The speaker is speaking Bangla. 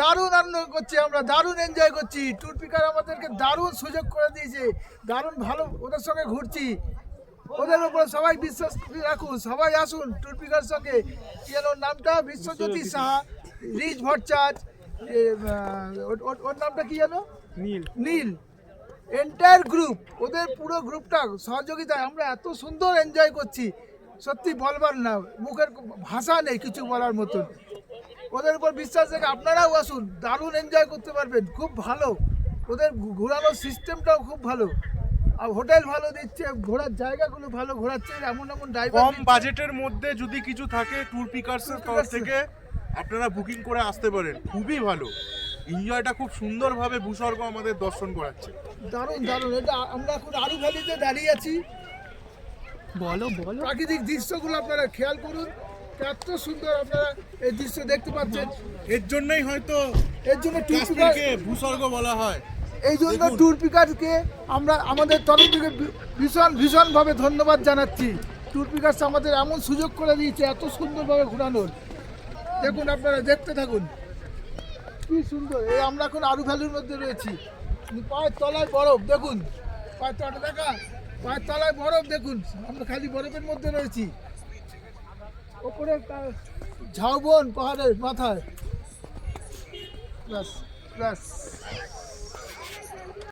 দারুণ আনন্দ করছি, আমরা দারুণ এনজয় করছি। ট্যুর পিকার আমাদেরকে দারুণ সুযোগ করে দিয়েছে, দারুণ ভালো ওদের সঙ্গে ঘুরছি। ওদের উপর সবাই বিশ্বাস রাখুন, সবাই আসুন ট্যুর পিকার সঙ্গে। কি যেন ওর নামটা? বিশ্বজ্যোতি সাহা, রিচ ভট্টাচার্য, ওর নামটা কি যেন? নীল। নীল। এন্টায়ার গ্রুপ, ওদের পুরো গ্রুপটা সহযোগিতায় আমরা এত সুন্দর এনজয় করছি, সত্যি বলবার না, মুখের ভাষা নেই কিছু বলার মতন। ওদের উপর বিশ্বাস রেখে আপনারাও আসুন, দারুণ এনজয় করতে পারবেন, খুব ভালো। ওদের ঘোরানোর সিস্টেমটাও খুব ভালো, আর হোটেল ভালো দিচ্ছে, ঘোরার জায়গাগুলো ভালো ঘোরাচ্ছে, এমন এমন ড্রাইভার। কম বাজেটের মধ্যে যদি কিছু থাকে ট্যুর পিকার্সের তরফ থেকে আপনারা বুকিং করে আসতে পারেন, খুবই ভালো। এনজয়টা খুব সুন্দরভাবে ভূস্বর্গ আমাদের দর্শন করাচ্ছে। দারুণ দারুণ। এটা আমরা এখন আরু ভ্যালিতে দাঁড়িয়ে আছি। বলো বলো। প্রাকৃতিক দৃশ্যগুলো আপনারা খেয়াল করুন, কত সুন্দর আপনারা এই দৃশ্য দেখতে পাচ্ছেন। এর জন্যই হয়তো এর জন্য ট্যুর পিকার, কাশ্মীরকে ভূস্বর্গ বলা হয়। এই জন্য ট্যুর পিকারকে আমরা আমাদের তরফ থেকে ভীষণভাবে ধন্যবাদ জানাচ্ছি। ট্যুর পিকার্স আমাদের এমন সুযোগ করে দিয়েছে এত সুন্দরভাবে ঘোরানোর। দেখুন, আপনারা দেখতে থাকুন, কি সুন্দর। এই আমরা এখন আরু ভ্যালির মধ্যে রয়েছি, পায়ের তলায় বরফ দেখুন, পায়ের তলাটা দেখা, পায়ের তলায় বরফ দেখুন, আমরা খালি বরফের মধ্যে রয়েছি। ওপরে ঝাউবন পাহাড়ের মাথায়, ব্যাস ব্যাস।